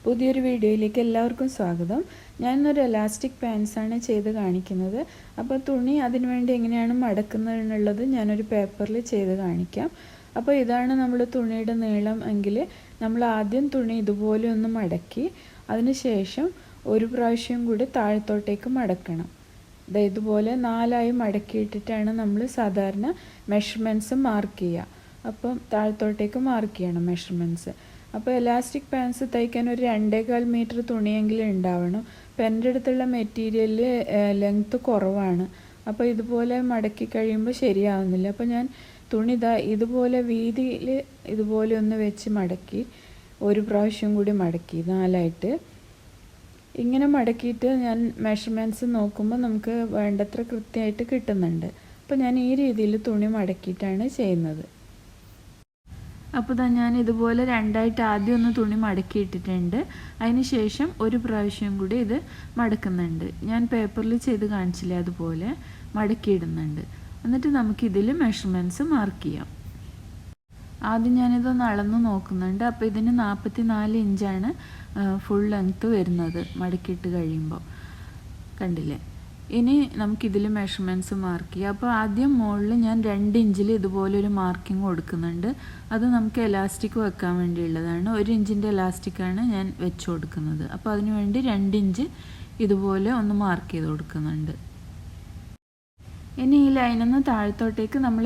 പുതിയൊരു വീഡിയോയിലേക്ക് എല്ലാവർക്കും സ്വാഗതം. ഞാനൊരു എലാസ്റ്റിക് പാൻസാണ് ചെയ്ത് കാണിക്കുന്നത്. അപ്പോൾ തുണി അതിനുവേണ്ടി എങ്ങനെയാണ് മടക്കുന്നതെന്നുള്ളത് ഞാനൊരു പേപ്പറിൽ ചെയ്ത് കാണിക്കാം. അപ്പോൾ ഇതാണ് നമ്മൾ തുണിയുടെ നീളം എങ്കിൽ നമ്മൾ ആദ്യം തുണി ഇതുപോലെ ഒന്ന് മടക്കി അതിന് ശേഷം ഒരു പ്രാവശ്യം കൂടി താഴത്തോട്ടേക്ക് മടക്കണം. ഇതുപോലെ 4 ആയി മടക്കിയിട്ടിട്ടാണ് നമ്മൾ സാധാരണ മെഷർമെൻറ്റ്സ് മാർക്ക് ചെയ്യുക. അപ്പം താഴത്തോട്ടേക്ക് മാർക്ക് ചെയ്യണം മെഷർമെൻറ്റ്സ്. അപ്പോൾ എലാസ്റ്റിക് പാൻസ് തയ്ക്കാൻ ഒരു 2.25 മീറ്റർ തുണിയെങ്കിലും ഉണ്ടാവണം. അപ്പോൾ എൻ്റെ അടുത്തുള്ള മെറ്റീരിയൽ ലെങ്ത്ത് കുറവാണ്. അപ്പോൾ ഇതുപോലെ മടക്കി കഴിയുമ്പോൾ ശരിയാവുന്നില്ല. അപ്പോൾ ഞാൻ തുണി ഇതുപോലെ വീതിയിൽ ഇതുപോലെ ഒന്ന് വെച്ച് മടക്കി ഒരു പ്രാവശ്യം കൂടി മടക്കി 4 ആയിട്ട്. ഇങ്ങനെ മടക്കിയിട്ട് ഞാൻ മെഷർമെൻറ്റ്സ് നോക്കുമ്പോൾ നമുക്ക് വേണ്ടത്ര കൃത്യമായിട്ട് കിട്ടുന്നുണ്ട്. അപ്പോൾ ഞാൻ ഈ രീതിയിൽ തുണി മടക്കിയിട്ടാണ് ചെയ്യുന്നത്. അപ്പോൾ ഞാൻ ഇതുപോലെ 2 ആയിട്ട് ആദ്യം ഒന്ന് തുണി മടക്കിയിട്ടിട്ടുണ്ട്. അതിന് ശേഷം ഒരു പ്രാവശ്യം കൂടി ഇത് മടക്കുന്നുണ്ട്. ഞാൻ പേപ്പറിൽ ചെയ്ത് കാണിച്ചില്ല, അതുപോലെ മടക്കിയിടുന്നുണ്ട്. എന്നിട്ട് നമുക്കിതിൽ മെഷർമെൻറ്റ്സ് മാർക്ക് ചെയ്യാം. ആദ്യം ഞാനിതൊന്ന് അളന്ന് നോക്കുന്നുണ്ട്. അപ്പോൾ ഇതിന് 44 ഇഞ്ചാണ് ഫുൾ ലെങ്ത്ത് വരുന്നത് മടക്കിയിട്ട് കഴിയുമ്പോൾ. കണ്ടില്ലേ? ഇനി നമുക്കിതിൽ മെഷർമെൻറ്റ്സ് മാർക്ക് ചെയ്യാം. അപ്പോൾ ആദ്യം മുകളിൽ ഞാൻ 2 ഇഞ്ചിൽ ഇതുപോലൊരു മാർക്കിംഗ് കൊടുക്കുന്നുണ്ട്. അത് നമുക്ക് എലാസ്റ്റിക് വെക്കാൻ വേണ്ടിയുള്ളതാണ്. 1 ഇഞ്ചിൻ്റെ എലാസ്റ്റിക്കാണ് ഞാൻ വെച്ച് കൊടുക്കുന്നത്. അപ്പോൾ അതിന് വേണ്ടി 2 ഇഞ്ച് ഇതുപോലെ ഒന്ന് മാർക്ക് ചെയ്ത് കൊടുക്കുന്നുണ്ട്. ഇനി ഈ ലൈനിൽ നിന്ന് താഴത്തോട്ടേക്ക് നമ്മൾ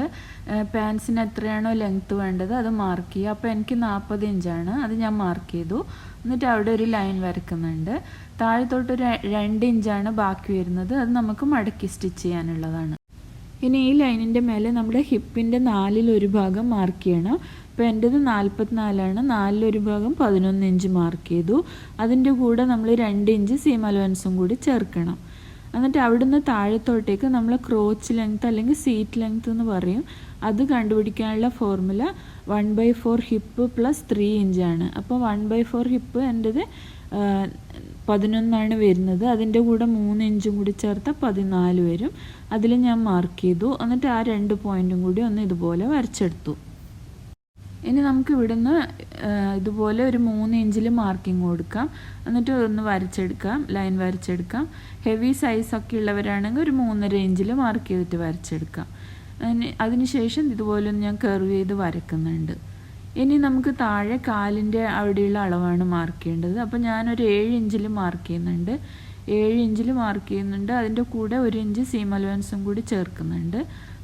പാൻസിന് എത്രയാണോ ലെങ്ത്ത് വേണ്ടത് അത് മാർക്ക് ചെയ്യുക. അപ്പോൾ എനിക്ക് 40 ഇഞ്ചാണ്, അത് ഞാൻ മാർക്ക് ചെയ്തു. എന്നിട്ട് അവിടെ ഒരു ലൈൻ വരയ്ക്കുന്നുണ്ട്. താഴത്തോട്ട് 2 ഇഞ്ചാണ് ബാക്കി വരുന്നത്, അത് നമുക്ക് മടക്കി സ്റ്റിച്ച് ചെയ്യാനുള്ളതാണ്. ഇനി ഈ ലൈനിൻ്റെ മേലെ നമ്മുടെ ഹിപ്പിൻ്റെ 4/1 ഭാഗം മാർക്ക് ചെയ്യണം. അപ്പോൾ എൻ്റേത് 44ആണ്. 4/1 ഭാഗം 11 ഇഞ്ച് മാർക്ക് ചെയ്തു. അതിൻ്റെ കൂടെ നമ്മൾ 2 ഇഞ്ച് സീം അലവൻസും കൂടി ചേർക്കണം. എന്നിട്ട് അവിടുന്ന് താഴത്തോട്ടേക്ക് നമ്മൾ ക്രോച്ച് ലെങ്ത്ത് അല്ലെങ്കിൽ സീറ്റ് ലെങ്ത്ത് എന്ന് പറയും. അത് കണ്ടുപിടിക്കാനുള്ള ഫോർമുല 1/4 ഹിപ്പ് പ്ലസ് 3 ഇഞ്ചാണ്. അപ്പോൾ 1/4 ഹിപ്പ് എൻ്റേത് 11 വരുന്നത്. അതിൻ്റെ കൂടെ 3 ഇഞ്ചും കൂടി ചേർത്താൽ 14 വരും. അതിൽ ഞാൻ മാർക്ക് ചെയ്തു. എന്നിട്ട് ആ 2 പോയിൻറ്റും കൂടി ഒന്ന് ഇതുപോലെ വരച്ചെടുത്തു. ഇനി നമുക്ക് ഇവിടുന്ന് ഇതുപോലെ ഒരു 3 ഇഞ്ചിൽ മാർക്കിംഗ് കൊടുക്കാം. എന്നിട്ട് ഒന്ന് വരച്ചെടുക്കാം, ലൈൻ വരച്ചെടുക്കാം. ഹെവി സൈസൊക്കെ ഉള്ളവരാണെങ്കിൽ ഒരു 3.5 ഇഞ്ചിൽ മാർക്ക് ചെയ്തിട്ട് വരച്ചെടുക്കാം. അതിനുശേഷം ഇതുപോലെ ഞാൻ കർവ് ചെയ്ത് വരയ്ക്കുന്നുണ്ട്. ഇനി നമുക്ക് താഴെ കാലിൻ്റെ അവിടെയുള്ള അളവാണ് മാർക്ക് ചെയ്യേണ്ടത്. അപ്പോൾ ഞാനൊരു 7 ഇഞ്ചിൽ മാർക്ക് ചെയ്യുന്നുണ്ട്. 7 ഇഞ്ചിൽ മാർക്ക് ചെയ്യുന്നുണ്ട്. അതിൻ്റെ കൂടെ 1 ഇഞ്ച് സീം അലവൻസും കൂടി ചേർക്കുന്നുണ്ട്.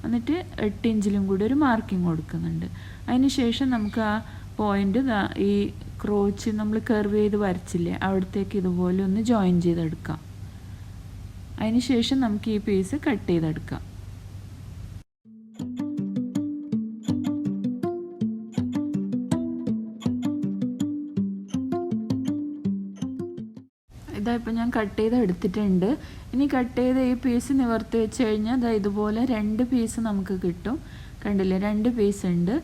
എന്നിട്ട് 8 ഇഞ്ചിലും കൂടി ഒരു മാർക്കിംഗ് കൊടുക്കുന്നുണ്ട്. അതിന് ശേഷം നമുക്ക് ആ പോയിൻ്റ് ഈ ക്രോച്ച് നമ്മൾ കർവ് ചെയ്ത് വരച്ചില്ലേ അവിടത്തേക്ക് ഇതുപോലെ ഒന്ന് ജോയിൻ ചെയ്തെടുക്കാം. അതിന് ശേഷം നമുക്ക് ഈ പീസ് കട്ട് ചെയ്തെടുക്കാം. ഇപ്പോൾ ഞാൻ കട്ട് ചെയ്ത് എടുത്തിട്ടുണ്ട്. ഇനി കട്ട് ചെയ്ത് ഈ പീസ് നിവർത്തി വെച്ച് കഴിഞ്ഞാൽ ഇതുപോലെ 2 പീസ് നമുക്ക് കിട്ടും. കണ്ടില്ലേ, 2 പീസ് ഉണ്ട്.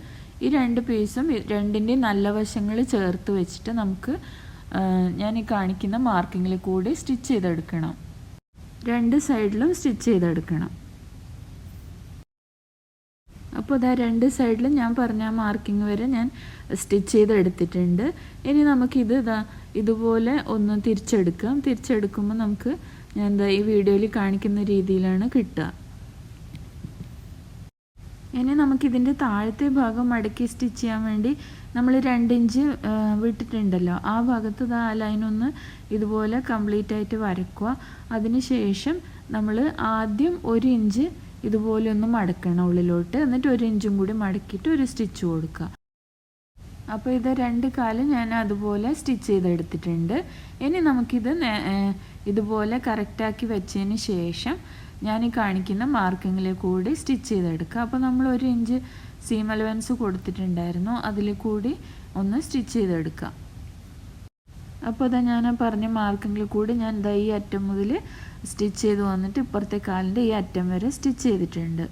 ഈ 2 പീസും 2ൻ്റെയും നല്ല വശങ്ങൾ ചേർത്ത് വെച്ചിട്ട് നമുക്ക് ഞാൻ ഈ കാണിക്കുന്ന മാർക്കിങ്ങിൽ കൂടി സ്റ്റിച്ച് ചെയ്തെടുക്കണം. 2 സൈഡിലും സ്റ്റിച്ച് ചെയ്തെടുക്കണം. അപ്പോൾ 2 സൈഡിലും ഞാൻ പറഞ്ഞ മാർക്കിംഗ് വരെ ഞാൻ സ്റ്റിച്ച് ചെയ്തെടുത്തിട്ടുണ്ട്. ഇനി നമുക്കിത് ഇതുപോലെ ഒന്ന് തിരിച്ചെടുക്കാം. തിരിച്ചെടുക്കുമ്പോൾ നമുക്ക് ഞാൻ ഈ വീഡിയോയിൽ കാണിക്കുന്ന രീതിയിലാണ് കിട്ടുക. ഇനി നമുക്കിതിൻ്റെ താഴത്തെ ഭാഗം മടക്കി സ്റ്റിച്ച് ചെയ്യാൻ വേണ്ടി നമ്മൾ 2 ഇഞ്ച് വിട്ടിട്ടുണ്ടല്ലോ, ആ ഭാഗത്ത് ആ ലൈനൊന്ന് ഇതുപോലെ കംപ്ലീറ്റ് ആയിട്ട് വരയ്ക്കുക. അതിന് ശേഷം നമ്മൾ ആദ്യം 1 ഇഞ്ച് ഇതുപോലെ ഒന്ന് മടക്കണം ഉള്ളിലോട്ട്. എന്നിട്ട് 1 ഇഞ്ചും കൂടി മടക്കിയിട്ട് ഒരു സ്റ്റിച്ച് കൊടുക്കുക. അപ്പോൾ ഇത് 2 കാലും ഞാൻ അതുപോലെ സ്റ്റിച്ച് ചെയ്തെടുത്തിട്ടുണ്ട്. ഇനി നമുക്കിത് ഇതുപോലെ കറക്റ്റാക്കി വെച്ചതിന് ശേഷം ഞാൻ ഈ കാണിക്കുന്ന മാർക്കിങ്ങിൽ കൂടി സ്റ്റിച്ച് ചെയ്തെടുക്കുക. അപ്പോൾ നമ്മൾ 1 ഇഞ്ച് സീം അലവൻസ് കൊടുത്തിട്ടുണ്ടായിരുന്നു, അതിൽ കൂടി ഒന്ന് സ്റ്റിച്ച് ചെയ്തെടുക്കുക. അപ്പോൾ ഞാൻ പറഞ്ഞ മാർക്കിങ്ങിൽ കൂടി ഞാൻ ഈ അറ്റം മുതൽ സ്റ്റിച്ച് ചെയ്ത് വന്നിട്ട് ഇപ്പുറത്തെ കാലിൻ്റെ ഈ അറ്റം വരെ സ്റ്റിച്ച് ചെയ്തിട്ടുണ്ട്.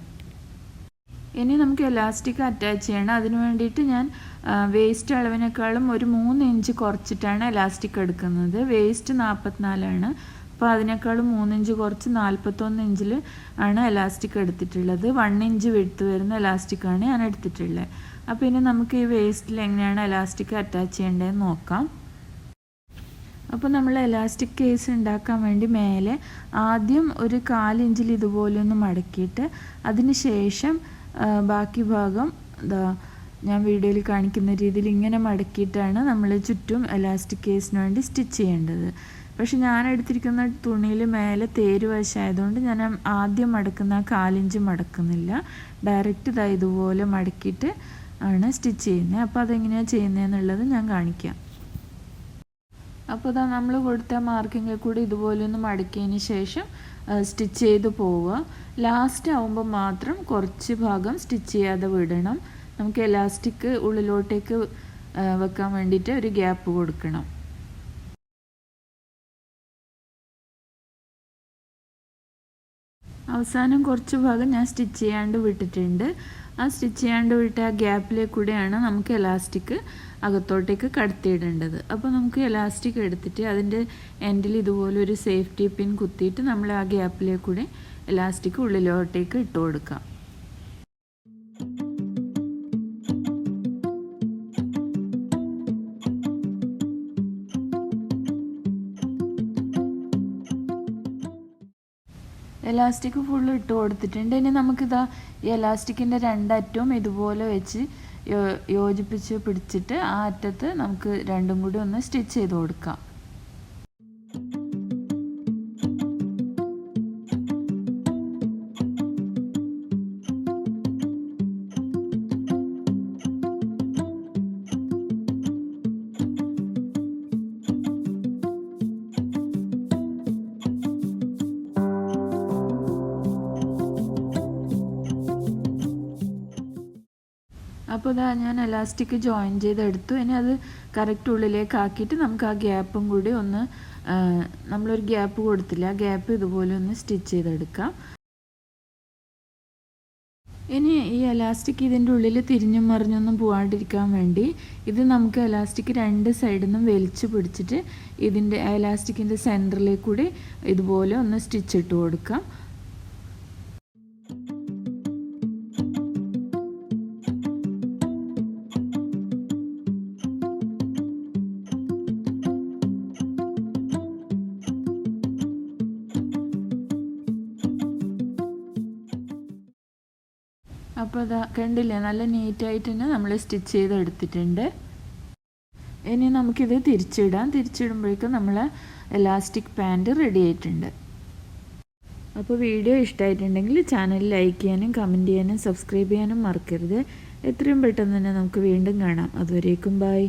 ഇനി നമുക്ക് എലാസ്റ്റിക് അറ്റാച്ച് ചെയ്യണം. അതിന് വേണ്ടിയിട്ട് ഞാൻ വേസ്റ്റ് അളവിനേക്കാളും ഒരു 3 ഇഞ്ച് കുറച്ചിട്ടാണ് എലാസ്റ്റിക് എടുക്കുന്നത്. വേസ്റ്റ് 44ആണ്. അപ്പോൾ അതിനേക്കാളും 3 ഇഞ്ച് കുറച്ച് 41 ഇഞ്ചിൽ ആണ് എലാസ്റ്റിക് എടുത്തിട്ടുള്ളത്. 1 ഇഞ്ച് വിഡ്ത്ത് വരുന്ന എലാസ്റ്റിക്കാണ് ഞാൻ എടുത്തിട്ടുള്ളത്. അപ്പോൾ ഇനി നമുക്ക് ഈ വേസ്റ്റിൽ എങ്ങനെയാണ് എലാസ്റ്റിക് അറ്റാച്ച് ചെയ്യേണ്ടതെന്ന് നോക്കാം. അപ്പോൾ നമ്മൾ എലാസ്റ്റിക് കേസ് ഉണ്ടാക്കാൻ വേണ്ടി മേലെ ആദ്യം ഒരു 1/4 ഇഞ്ചിൽ ഇതുപോലെ ഒന്ന് മടക്കിയിട്ട് അതിന് ശേഷം ബാക്കി ഭാഗം ഞാൻ വീഡിയോയിൽ കാണിക്കുന്ന രീതിയിൽ ഇങ്ങനെ മടക്കിയിട്ടാണ് നമ്മൾ ചുറ്റും എലാസ്റ്റിക് കേസിന് വേണ്ടി സ്റ്റിച്ച് ചെയ്യേണ്ടത്. പക്ഷെ ഞാൻ എടുത്തിരിക്കുന്ന തുണിയിൽ മേലെ തേര് വശമായതുകൊണ്ട് ഞാൻ ആദ്യം മടക്കുന്ന 1/4 ഇഞ്ച് മടക്കുന്നില്ല. ഡയറക്റ്റ് ഇതുപോലെ മടക്കിയിട്ട് ആണ് സ്റ്റിച്ച് ചെയ്യുന്നത്. അപ്പോൾ അതെങ്ങനെയാണ് ചെയ്യുന്നതെന്നുള്ളത് ഞാൻ കാണിക്കാം. അപ്പോൾ നമ്മൾ കൊടുത്ത മാർക്കിങ്ങിൽ കൂടി ഇതുപോലെ ഒന്ന് മടക്കിയതിന് ശേഷം സ്റ്റിച്ച് ചെയ്ത് പോവുക. ലാസ്റ്റ് ആവുമ്പോൾ മാത്രം കുറച്ച് ഭാഗം സ്റ്റിച്ച് ചെയ്യാതെ വിടണം. നമുക്ക് എലാസ്റ്റിക് ഉള്ളിലോട്ടേക്ക് വെക്കാൻ വേണ്ടിയിട്ട് ഒരു ഗ്യാപ്പ് കൊടുക്കണം. അവസാനം കുറച്ച് ഭാഗം ഞാൻ സ്റ്റിച്ച് ചെയ്യാണ്ട് വിട്ടിട്ടുണ്ട്. ആ സ്റ്റിച്ച് ചെയ്യാണ്ട് വിട്ട ആ ഗ്യാപ്പിലേക്ക് കൂടെയാണ് നമുക്ക് എലാസ്റ്റിക് അകത്തോട്ടേക്ക് കടത്തിയിടേണ്ടത്. അപ്പോൾ നമുക്ക് എലാസ്റ്റിക് എടുത്തിട്ട് അതിൻ്റെ എൻഡിൽ ഇതുപോലെ ഒരു സേഫ്റ്റി പിൻ കുത്തിയിട്ട് നമ്മൾ ആ ഗ്യാപ്പിലേക്ക് കൂടെ എലാസ്റ്റിക് ഉള്ളിലോട്ടേക്ക് ഇട്ട് കൊടുക്കാം. എലാസ്റ്റിക് ഫുള്ള് ഇട്ട് കൊടുത്തിട്ടുണ്ട്. ഇനി നമുക്കിതാ ഈ എലാസ്റ്റിക്കിൻ്റെ 2 അറ്റവും ഇതുപോലെ വെച്ച് യോജിപ്പിച്ച് പിടിച്ചിട്ട് ആ അറ്റത്ത് നമുക്ക് രണ്ടും കൂടി ഒന്ന് സ്റ്റിച്ച് ചെയ്ത് കൊടുക്കാം. അപ്പോൾ ഞാൻ എലാസ്റ്റിക് ജോയിൻ ചെയ്തെടുത്തു. ഇനി അത് കറക്റ്റ് ഉള്ളിലേക്ക് ആക്കിയിട്ട് നമുക്ക് ആ ഗ്യാപ്പും കൂടി ഒന്ന് നമ്മളൊരു ഗ്യാപ്പ് കൊടുത്തില്ല, ആ ഗ്യാപ്പ് ഇതുപോലെ ഒന്ന് സ്റ്റിച്ച് ചെയ്തെടുക്കാം. ഇനി ഈ എലാസ്റ്റിക് ഇതിൻ്റെ ഉള്ളിൽ തിരിഞ്ഞും മറിഞ്ഞൊന്നും പോകാണ്ടിരിക്കാൻ വേണ്ടി ഇത് നമുക്ക് എലാസ്റ്റിക് 2 സൈഡിൽ നിന്നും വലിച്ചു പിടിച്ചിട്ട് ഇതിൻ്റെ എലാസ്റ്റിക്കിൻ്റെ സെൻറ്ററിലേക്ക് കൂടി ഇതുപോലെ ഒന്ന് സ്റ്റിച്ച് ഇട്ട് കൊടുക്കാം. അപ്പോൾ കണ്ടില്ലേ, നല്ല നീറ്റായിട്ട് തന്നെ നമ്മൾ സ്റ്റിച്ച് ചെയ്തെടുത്തിട്ടുണ്ട്. ഇനി നമുക്കിത് തിരിച്ചിടുമ്പോഴേക്കും നമ്മൾ എലാസ്റ്റിക് പാൻറ് റെഡി ആയിട്ടുണ്ട്. അപ്പോൾ വീഡിയോ ഇഷ്ടമായിട്ടുണ്ടെങ്കിൽ ചാനൽ ലൈക്ക് ചെയ്യാനും കമൻറ്റ് ചെയ്യാനും സബ്സ്ക്രൈബ് ചെയ്യാനും മറക്കരുത്. എത്രയും പെട്ടെന്ന് തന്നെ നമുക്ക് വീണ്ടും കാണാം. അതുവരേക്കും ബൈ.